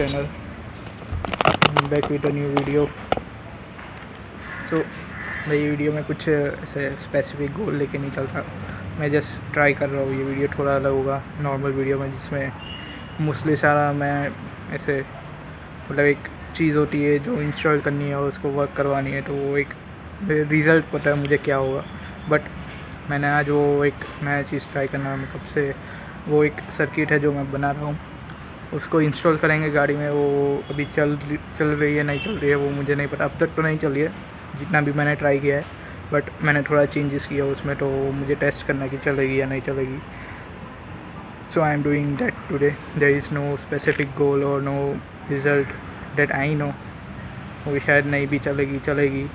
channel. I'm back with a new video. So मैं ये video में कुछ ऐसे स्पेसिफिक गोल लेके नहीं चलता, मैं जस्ट ट्राई कर रहा हूँ. ये वीडियो थोड़ा अलग होगा नॉर्मल वीडियो में, जिसमें मोस्टली सारा मैं ऐसे मतलब एक चीज़ होती है जो इंस्टॉल करनी है और उसको वर्क करवानी है, तो वो एक रिज़ल्ट पता है मुझे क्या होगा. बट मैंने आज वो एक नया चीज़ ट्राई करना है कब से. वो एक सर्किट है जो मैं बना रहा हूँ, उसको इंस्टॉल करेंगे गाड़ी में. वो अभी चल रही है नहीं चल रही है वो मुझे नहीं पता. अब तक तो नहीं चल रही है जितना भी मैंने ट्राई किया है, बट मैंने थोड़ा चेंजेस किया उसमें, तो मुझे टेस्ट करना कि चलेगी या नहीं चलेगी. So I am doing that today. There is no specific goal और no result that I know. वो शायद नहीं भी चलेगी.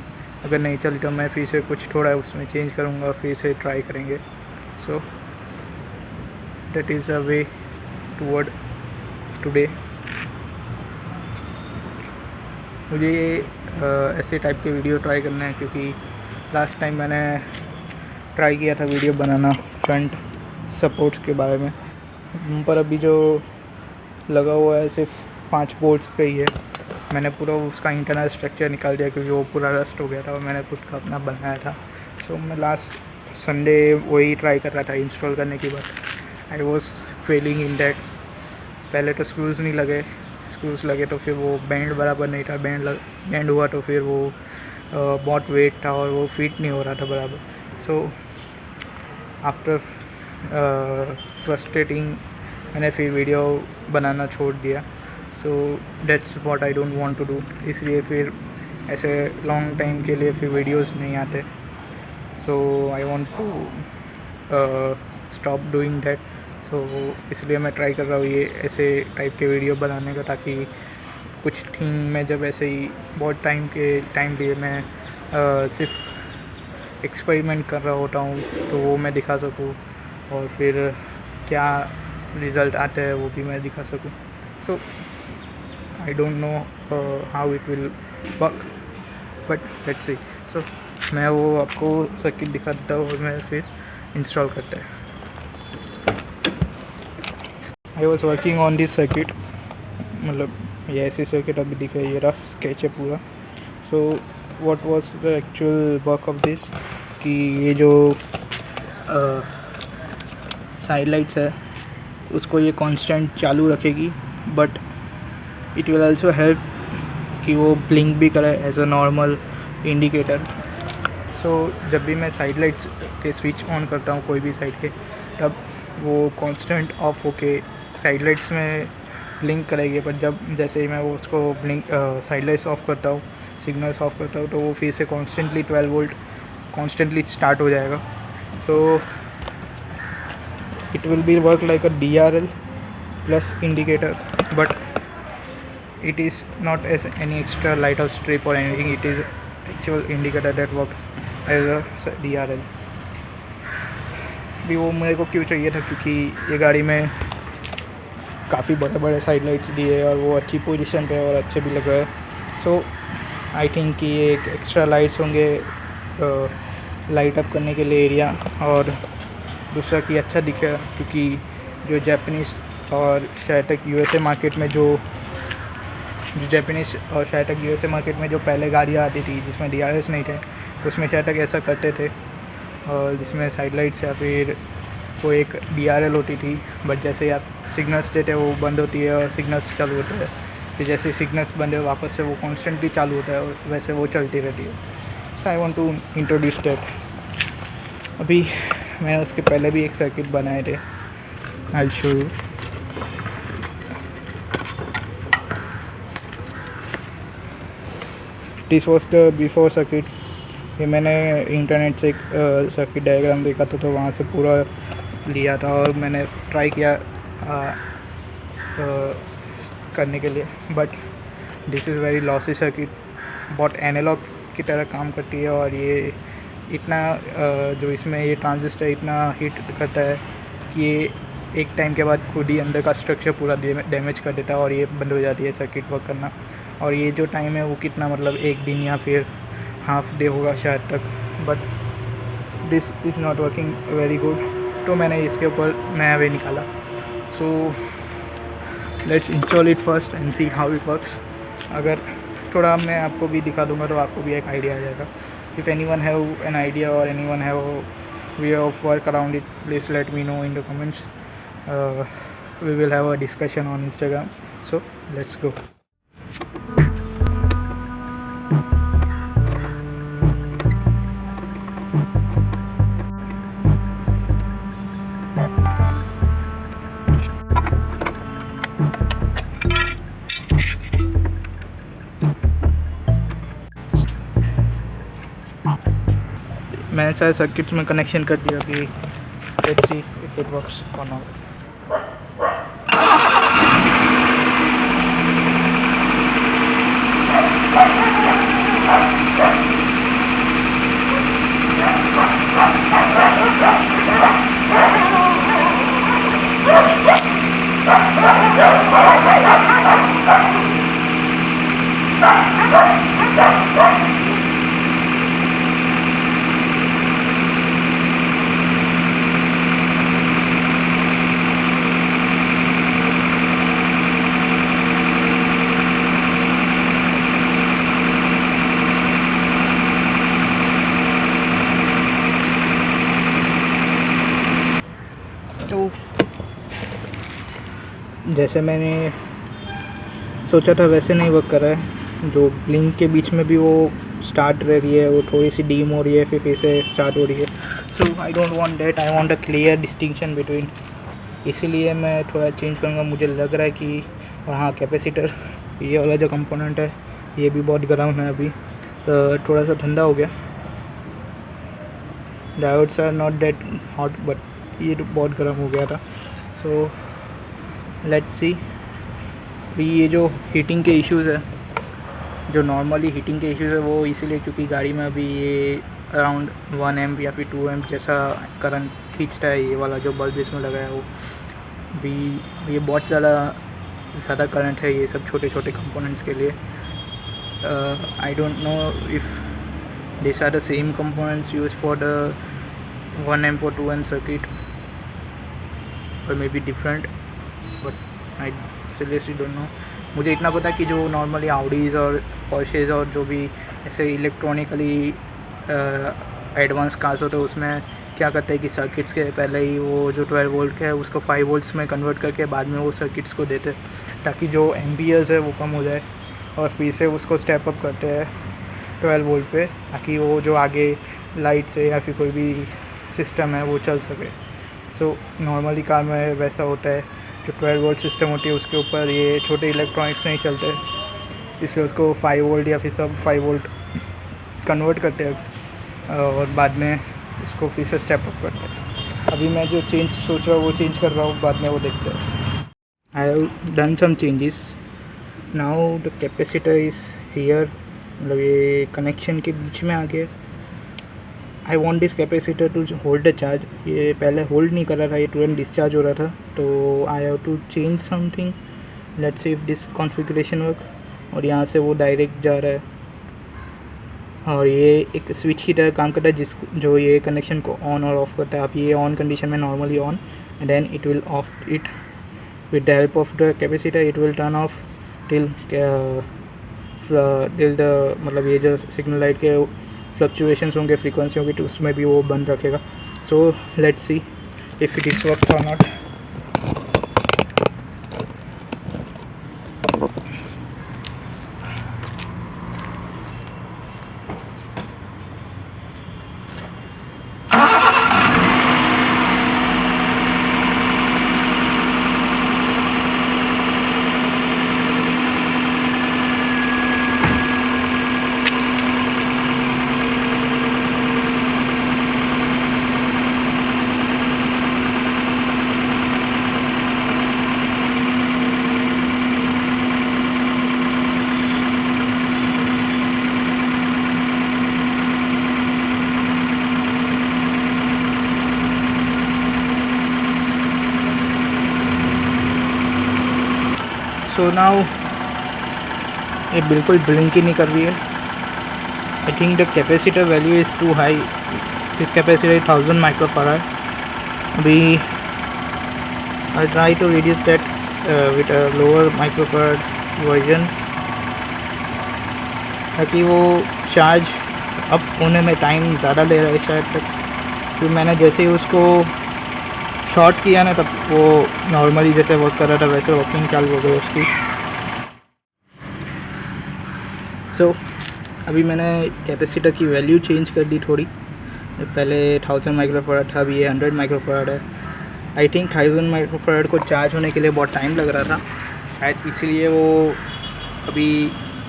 अगर नहीं चली तो मैं फिर से कुछ थोड़ा उसमें चेंज करूँगा, फिर से ट्राई करेंगे. So that is a way toward today. मुझे ये ऐसे टाइप के वीडियो ट्राई करना है क्योंकि लास्ट टाइम मैंने ट्राई किया था वीडियो बनाना फ्रंट सपोर्ट्स के बारे में, पर अभी जो लगा हुआ है सिर्फ 5 बोल्ट्स पे ही है. मैंने पूरा उसका इंटरनल स्ट्रक्चर निकाल दिया क्योंकि वो पूरा रस्ट हो गया था और मैंने खुद का अपना बनाया था. सो मैं लास्ट संडे वही ट्राई कर रहा था इंस्टॉल करने की. बात I was Fehling in that. पहले तो स्क्रूज़ नहीं लगे, स्क्रूज लगे तो फिर वो बैंड बराबर नहीं था. बैंड हुआ तो फिर वो बहुत वेट था और वो फिट नहीं हो रहा था बराबर. सो आफ्टर फ्रस्ट्रेटिंग मैंने फिर वीडियो बनाना छोड़ दिया. So that's what I don't want to do. इसलिए फिर ऐसे लॉन्ग टाइम के लिए फिर वीडियोस नहीं आते. So I want to stop doing that. So इसलिए मैं ट्राई कर रहा हूँ ये ऐसे टाइप के वीडियो बनाने का, ताकि कुछ थिंग में जब ऐसे ही बहुत टाइम लिए मैं सिर्फ एक्सपेरिमेंट कर रहा होता हूँ तो वो मैं दिखा सकूँ, और फिर क्या रिज़ल्ट आता है वो भी मैं दिखा सकूँ. So I don't know how it will work, but let's see. So मैं वो आपको सर्किट दिखा देता हूँ और मैं फिर इंस्टॉल करता है. I was working on this circuit. मतलब ये ऐसी सर्किट अभी दिख रही है, रफ स्केच है पूरा. So what was the actual work of this, कि ये जो साइड लाइट्स है उसको ये कांस्टेंट चालू रखेगी, but it will also help कि वो ब्लिंक भी करे एज अ नॉर्मल इंडिकेटर. सो जब भी मैं साइड लाइट्स के स्विच ऑन करता हूँ कोई भी साइड के, तब वो कांस्टेंट ऑफ होके साइड लाइट्स में ब्लिंक करेगी. पर जब जैसे ही मैं वो उसको ब्लिंक साइड लाइट्स ऑफ करता हूँ, सिग्नल्स ऑफ करता हूँ, तो वो फिर से कॉन्स्टेंटली 12 वोल्ट कॉन्स्टेंटली स्टार्ट हो जाएगा. So it will be work like a DRL plus indicator, but it is not as any extra light or strip or anything. It is actual indicator that works as a DRL. भी वो मेरे को क्यों चाहिए था, क्योंकि ये गाड़ी में काफ़ी बड़े बड़े साइड लाइट्स दिए और वो अच्छी पोजीशन पे और अच्छे भी लग रहे हैं. सो आई थिंक कि ये एक एक्स्ट्रा लाइट्स होंगे लाइट अप करने के लिए एरिया, और दूसरा कि अच्छा दिखेगा, क्योंकि जो जापानीज़ और शायद तक USA मार्केट में जो जापानीज़ और शायद तक USA मार्केट में जो पहले गाड़ियाँ आती थी जिसमें DRS नहीं थे, उसमें शायद तक ऐसा करते थे, और जिसमें साइड लाइट्स या फिर वो एक DRL होती थी, बट जैसे आप सिग्नल्स देते वो बंद होती है और सिग्नल्स चालू होते हैं. फिर जैसे सिग्नल्स बंद है वापस से वो कॉन्स्टेंटली चालू होता है और वैसे वो चलती रहती है. So I want to introduce that. अभी मैंने उसके पहले भी एक सर्किट बनाए थे, I will show you. This was the before circuit. ये मैंने इंटरनेट से एक सर्किट डायग्राम देखा था, तो वहाँ से पूरा लिया था और मैंने ट्राई किया करने के लिए. But this is very lossy circuit. बहुत एनालॉग की तरह काम करती है, और ये इतना जो इसमें ये ट्रांजिस्टर इतना हीट करता है कि ये एक टाइम के बाद खुद ही अंदर का स्ट्रक्चर पूरा डैमेज कर देता है और ये बंद हो जाती है सर्किट वर्क करना. और ये जो टाइम है वो कितना, मतलब 1 दिन या फिर हाफ डे होगा शायद तक. But this is not working very good, तो मैंने इसके ऊपर नया वे निकाला. So let's install it first and see how it works. अगर थोड़ा मैं आपको भी दिखा दूंगा तो आपको भी एक आइडिया आ जाएगा। If anyone have an idea और anyone have way of work around it, please let me know in the comments. We will have a discussion on Instagram, so let's go. मैंने सारे circuits में connection कर दिया अभी। Let's see if it works और not. तो जैसे मैंने सोचा था वैसे नहीं वर्क कर रहा है। जो ब्लिंक के बीच में भी वो स्टार्ट रह रही है, वो थोड़ी सी डीम हो रही है, फिर से स्टार्ट हो रही है। So I don't want that, I want a clear distinction between. इसीलिए मैं थोड़ा चेंज करूँगा। मुझे लग रहा है कि, और हाँ, कैपेसिटर ये वाला जो कंपोनेंट है ये भी बहुत गर्म है अभी। थोड़ा सा ठंडा हो गया। Diodes are not that hot, but ये बहुत गर्म हो गया था। So let's see. अभी ये जो हीटिंग के इश्यूज़ है, जो नॉर्मली हीटिंग के इश्यूज़ है, वो इसीलिए क्योंकि गाड़ी में अभी ये अराउंड 1 एम्प या फिर 2 एम्प जैसा करंट खींचता है। ये वाला जो बल्ब इसमें लगा है वो भी, ये बहुत ज़्यादा करंट है ये सब छोटे छोटे कंपोनेंट्स के लिए। I don't know if this are the same components use for the 1 amp और 2 एम्प सर्किट, और may be different, but I seriously don't know. मुझे इतना पता कि जो नॉर्मली आउडीज़ और पोर्शेज़ और जो भी ऐसे इलेक्ट्रॉनिकली एडवांस कार्स होते हैं उसमें क्या करते हैं कि सर्किट्स के पहले ही वो जो 12 वोल्ट का है उसको 5 वोल्ट्स में कन्वर्ट करके बाद में वो सर्किट्स को देते हैं, ताकि जो एम्पियर्स है वो कम हो जाए, और फिर से उसको स्टेप अप करते हैं 12 वोल्ट पे, ताकि वो जो आगे लाइट से या फिर कोई भी सिस्टम है वो चल सके। सो नॉर्मली कार में वैसा होता है। जो 12 वोल्ट सिस्टम होती है उसके ऊपर ये छोटे इलेक्ट्रॉनिक्स नहीं चलते, इसलिए उसको 5 वोल्ट या फिर सब 5 वोल्ट कन्वर्ट करते हैं और बाद में उसको फिर से स्टेप अप करते हैं। अभी मैं जो चेंज सोच रहा हूँ वो चेंज कर रहा हूँ, बाद में वो देखते हैं। I have done some changes. Now the capacitor is here, मतलब ये कनेक्शन के बीच में आ गया। I want this capacitor to hold the charge. ये पहले होल्ड नहीं कर रहा था, ये तुरंत डिस्चार्ज हो रहा था, तो I have to change something. Let's see if this configuration work. और यहाँ से वो डायरेक्ट जा रहा है, और ये एक स्विच की तरह काम करता है जो ये कनेक्शन को ऑन और ऑफ करता है। आप ये ऑन कंडीशन में normally on, and then it will off it with the help of the capacitor. It will turn off till the, मतलब ये जो सिग्नल लाइट के फ्लक्चुएशंस होंगे, फ्रीक्वेंसी होगी, तो उसमें भी वो बंद रखेगा। So let's see if it is works और नॉट। सो नाउ ये बिल्कुल ब्लिंक ही नहीं कर रही है। I think the capacitor value is too high. This capacitor 1000 micro farad. अभी I try to reduce that with a lower microfarad version, ताकि वो चार्ज अप होने में टाइम ज़्यादा ले रहा है शायद तक। तो मैंने जैसे ही उसको शॉर्ट किया ना, तब वो नॉर्मली जैसे वर्क कर रहा था वैसे वर्किंग चालू हो गई उसकी। सो अभी मैंने कैपेसिटर की वैल्यू चेंज कर दी थोड़ी। पहले 1000 माइक्रोफैराड था, अभी ये 100 माइक्रोफैराड है। आई थिंक 1000 माइक्रोफैराड को चार्ज होने के लिए बहुत टाइम लग रहा था, शायद इसीलिए वो अभी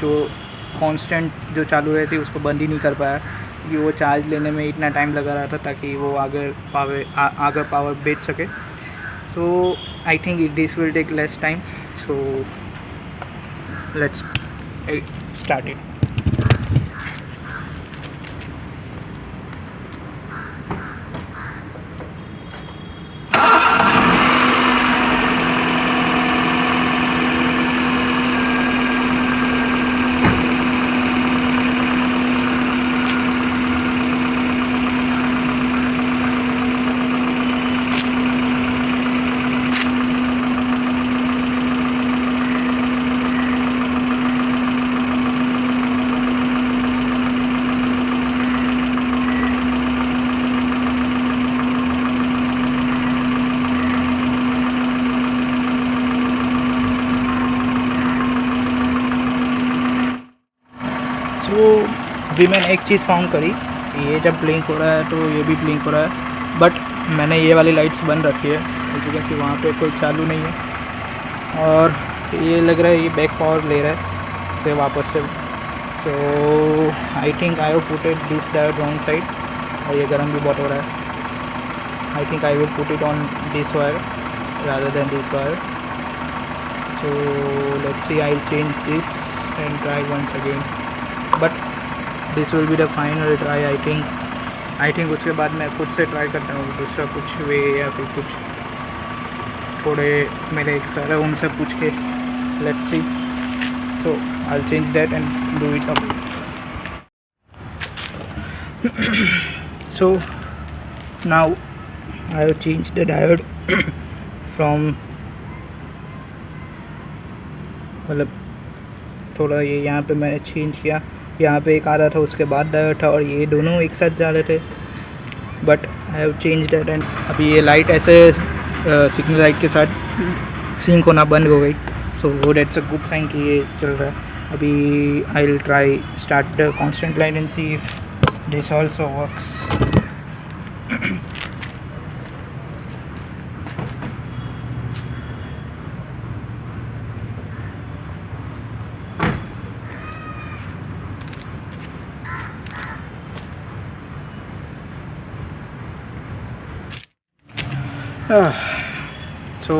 जो कांस्टेंट जो चालू रही थी उसको बंद ही नहीं कर पाया, क्योंकि वो चार्ज लेने में इतना टाइम लगा रहा था ताकि वो आगे पावर बेच सके। So I think this will take less time, so let's start it. तो अभी मैंने एक चीज़ फाउंड करी, ये जब ब्लिंक हो रहा है तो ये भी ब्लिंक हो रहा है, बट मैंने ये वाली लाइट्स बंद रखी है क्योंकि वहाँ पे कोई चालू नहीं है, और ये लग रहा है ये बैक पावर ले रहा है इससे वापस से। So I think I have put it this diode wrong side, और ये गर्म भी बहुत हो रहा है। I think I will put it on this wire rather than this wire. So let's see, I'll change this and try once again, but this will be the final try. I think उसके बाद मैं खुद से try करता हूँ दूसरा कुछ वे, या फिर कुछ थोड़े मेरे एक सर है उनसे पूछ के। let's see, so I'll change that and do it up. So now I have changed the diode from, मतलब थोड़ा ये यहाँ पे मैंने चेंज किया, यहाँ पे एक आ रहा था उसके बाद डायोड था, और ये दोनों एक साथ जा रहे थे, but I have change that. And अभी ये लाइट ऐसे सिग्नल लाइट के साथ सिंक होना बंद हो गई, so that's a good sign कि ये चल रहा है। अभी I will try start the constant light and see if this also works. So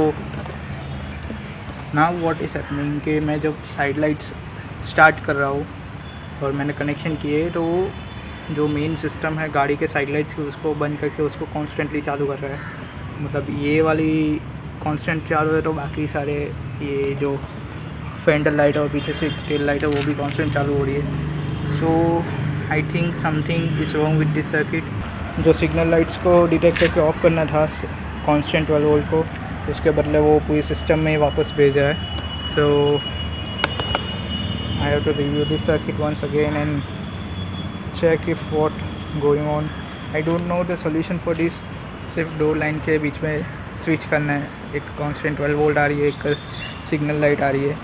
now what is happening कि मैं जब साइड लाइट्स स्टार्ट कर रहा हूँ और मैंने कनेक्शन किए, तो जो मेन सिस्टम है गाड़ी के साइड लाइट्स की उसको बंद करके उसको कॉन्स्टेंटली चालू कर रहा है। मतलब ये वाली कॉन्स्टेंट चालू है, तो बाकी सारे ये जो फेंडर लाइट और पीछे से टेल लाइट है वो भी कॉन्स्टेंट चालू हो रही है। So I think something is wrong with this circuit. जो सिग्नल लाइट्स को डिटेक्ट करके ऑफ करना था कांस्टेंट 12 वोल्ट को, उसके बदले वो पूरी सिस्टम में वापस भेजा है। So I have to review this circuit once again and check if what going on. I don't know the solution for this. सिर्फ दो लाइन के बीच में स्विच करना है, एक कांस्टेंट 12 वोल्ट आ रही है, एक सिग्नल लाइट आ रही है।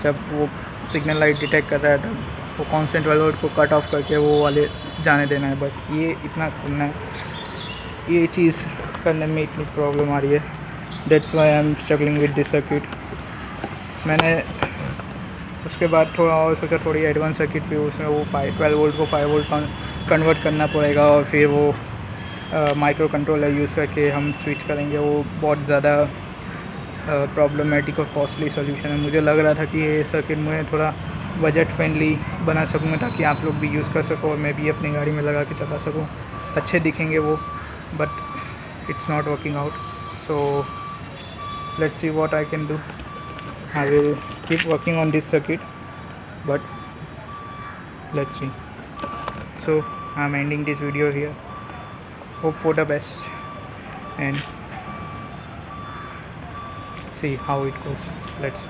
जब वो सिग्नल लाइट डिटेक्ट कर रहा है तब वो कांस्टेंट 12 वोल्ट को कट ऑफ करके वो वाले जाने देना है, बस ये इतना करना है। ये चीज़ करने में इतनी प्रॉब्लम आ रही है, that's why I am struggling with this circuit. मैंने उसके बाद थोड़ा और सोचा, थोड़ी एडवांस सर्किट भी उसमें वो 12 वोल्ट को 5 वोल्ट कन्वर्ट करना पड़ेगा, और फिर वो माइक्रो कंट्रोलर यूज़ करके हम स्विच करेंगे। वो बहुत ज़्यादा प्रॉब्लमेटिक और कॉस्टली सोल्यूशन है। मुझे लग रहा था कि ये सर्किट मैं थोड़ा बजट फ्रेंडली बना सकूँगा ताकि आप लोग भी यूज़ कर सको और मैं भी अपनी गाड़ी में लगा के चला सकूँ, अच्छे दिखेंगे वो, but it's not working out. So let's see what I can do. I will keep working on this circuit, but let's see. So I'm ending this video here. Hope for the best and see how it goes. Let's